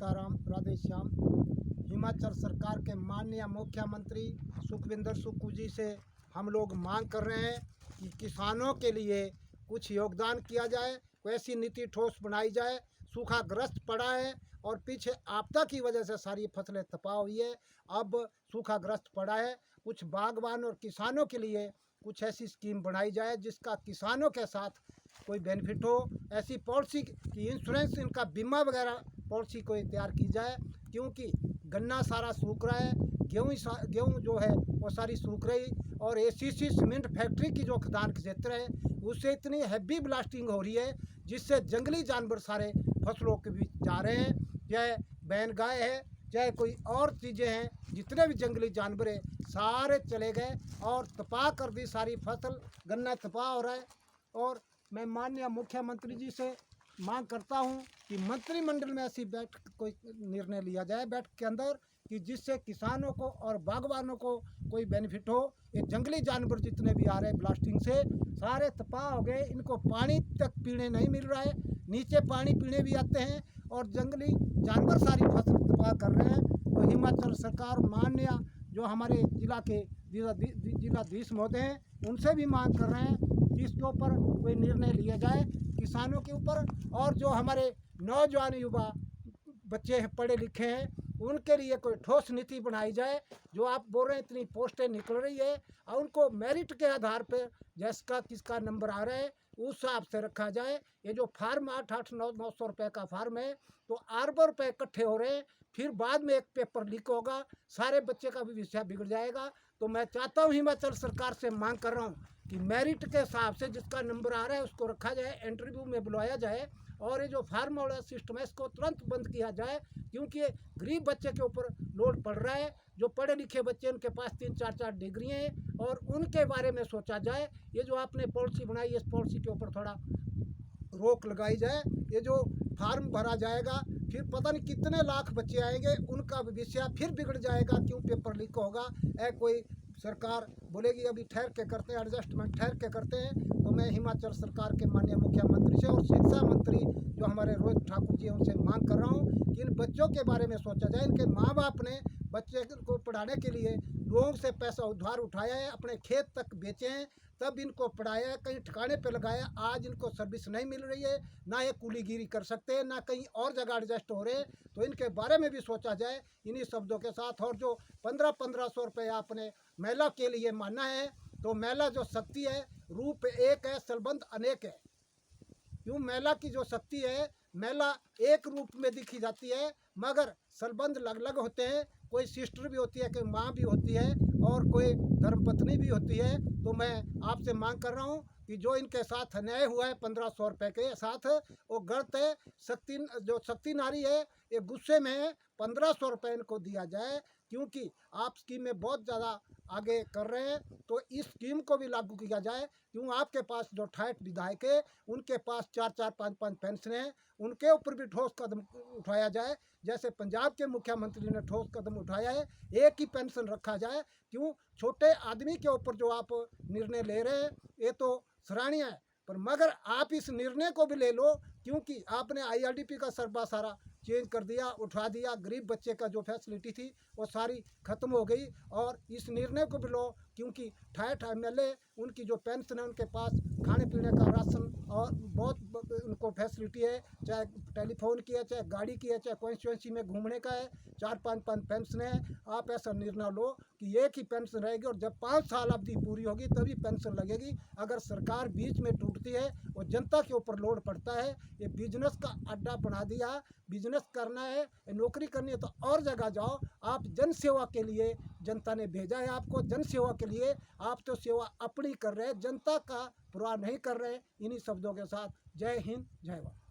सीताराम, राधे श्याम। हिमाचल सरकार के माननीय मुख्यमंत्री सुखविंदर सुक्खू जी से हम लोग मांग कर रहे हैं कि किसानों के लिए कुछ योगदान किया जाए, कोई ऐसी नीति ठोस बनाई जाए। सूखाग्रस्त पड़ा है और पीछे आपदा की वजह से सारी फसलें तबाह हुई है। अब सूखाग्रस्त पड़ा है, कुछ बागवान और किसानों के लिए कुछ ऐसी स्कीम बनाई जाए जिसका किसानों के साथ कोई बेनिफिट हो। ऐसी पॉलिसी की इंश्योरेंस, इनका बीमा वगैरह पॉलिसी कोई तैयार की जाए, क्योंकि गन्ना सारा सूख रहा है, गेहूँ जो है वो सारी सूख रही। और एसीसी सीमेंट फैक्ट्री की जो खदान क्षेत्र है उससे इतनी हैवी ब्लास्टिंग हो रही है जिससे जंगली जानवर सारे फसलों के बीच जा रहे हैं। चाहे बैन गाय है, चाहे कोई और चीज़ें हैं, जितने भी जंगली जानवर हैं सारे चले गए और तपा कर दी सारी फसल। गन्ना तपा हो रहा है। और मैं माननीय मुख्यमंत्री जी से मांग करता हूं कि मंत्रिमंडल में ऐसी बैठक कोई निर्णय लिया जाए बैठक के अंदर कि जिससे किसानों को और बागवानों को कोई बेनिफिट हो। ये जंगली जानवर जितने भी आ रहे हैं ब्लास्टिंग से सारे तबाह हो गए, इनको पानी तक पीने नहीं मिल रहा है, नीचे पानी पीने भी आते हैं और जंगली जानवर सारी फसल तबाह कर रहे हैं। तो हिमाचल सरकार माननीय जो हमारे जिला के जिलाधीश महोदय हैं उनसे भी मांग कर रहे हैं कि इसके ऊपर कोई निर्णय लिया जाए किसानों के ऊपर। और जो हमारे नौजवान युवा बच्चे हैं, पढ़े लिखे हैं, उनके लिए कोई ठोस नीति बनाई जाए। जो आप बोल रहे हैं इतनी पोस्टें निकल रही है और उनको मेरिट के आधार पर जिसका किसका नंबर आ रहा है उस हिसाब से रखा जाए। ये जो फार्म 800-900 रुपये का फार्म है तो अरबों रुपये इकट्ठे हो रहे हैं, फिर बाद में एक पेपर लीक होगा, सारे बच्चे का भी विषय बिगड़ जाएगा। तो मैं चाहता हूँ हिमाचल सरकार से मांग कर रहा हूँ कि मेरिट के हिसाब से जिसका नंबर आ रहा है उसको रखा जाए, इंटरव्यू में बुलाया जाए और ये जो फार्म वाला सिस्टम है इसको तुरंत बंद किया जाए, क्योंकि ये गरीब बच्चे के ऊपर लोड पड़ रहा है। जो पढ़े लिखे बच्चे उनके पास 3-4 डिग्री हैं और उनके बारे में सोचा जाए। ये जो आपने पॉलिसी बनाई है इस पॉलिसी के ऊपर थोड़ा रोक लगाई जाए। ये जो फार्म भरा जाएगा फिर पता नहीं कितने लाख बच्चे आएंगे, उनका भविष्य फिर बिगड़ जाएगा, क्यों पेपर लीक होगा। कोई सरकार बोलेगी अभी ठहर के करते हैं, एडजस्टमेंट ठहर के करते हैं। तो मैं हिमाचल सरकार के माननीय मुख्यमंत्री से और शिक्षा मंत्री जो हमारे रोहित ठाकुर जी हैं उनसे मांग कर रहा हूँ कि इन बच्चों के बारे में सोचा जाए। इनके माँ बाप ने बच्चे को पढ़ाने के लिए लोगों से पैसा उधार उठाया है, अपने खेत तक बेचे हैं, तब इनको पढ़ाया है, कहीं ठिकाने पे लगाया। आज इनको सर्विस नहीं मिल रही है, ना ये कूलीगिरी कर सकते हैं, ना कहीं और जगह एडजस्ट हो रहे हैं। तो इनके बारे में भी सोचा जाए इन्हीं शब्दों के साथ। और जो 1500 रुपये आपने महिला के लिए माना है, तो महिला जो शक्ति है रूप एक है, संबंध अनेक है। यूँ महिला की जो शक्ति है, महिला एक रूप में दिखी जाती है मगर संबंध अलग अलग होते हैं। कोई सिस्टर भी होती है, कोई माँ भी होती है और कोई धर्मपत्नी भी होती है। तो मैं आपसे मांग कर रहा हूँ कि जो इनके साथ अन्याय हुआ है 1500 रुपये के साथ, वो गलत है। जो शक्ति नारी है ये गुस्से में है, 1500 रुपये इनको दिया जाए, क्योंकि आप स्कीमें बहुत ज़्यादा आगे कर रहे हैं। तो इस स्कीम को भी लागू किया जाए, क्यों आपके पास जो 68 विधायक है उनके पास 4-4, 5-5 पेंशन हैं, उनके ऊपर भी ठोस कदम उठाया जाए। जैसे पंजाब के मुख्यमंत्री ने ठोस कदम उठाया है, एक ही पेंशन रखा जाए। क्यों छोटे आदमी के ऊपर जो आप निर्णय ले रहे हैं ये तो सराहनीय है, पर मगर आप इस निर्णय को भी ले लो, क्योंकि आपने IRDP का सरबा सारा चेंज कर दिया, उठा दिया। गरीब बच्चे का जो फैसिलिटी थी वो सारी ख़त्म हो गई। और इस निर्णय को भी लो, क्योंकि 68 MLA उनकी जो पेंशन है उनके पास खाने पीने का राशन और बहुत उनको फैसिलिटी है, चाहे टेलीफोन की है, चाहे गाड़ी की है, चाहे कॉन्स्टिट्यूंसी में घूमने का है, 4-5 पेंशन है। आप ऐसा निर्णय लो कि एक ही पेंशन रहेगी और जब 5 साल अवधि पूरी होगी तभी पेंशन लगेगी। अगर सरकार बीच में टूटती है और जनता के ऊपर लोड पड़ता है, ये बिजनेस का अड्डा बना दिया। बिजनेस करना है, नौकरी करनी है तो और जगह जाओ। आप जन सेवा के लिए जनता ने भेजा है आपको, जन सेवा के लिए। आप तो सेवा अपनी कर रहे हैं, जनता का परवाह नहीं कर रहे हैं। इन्हीं शब्दों के साथ जय हिंद, जय भारत।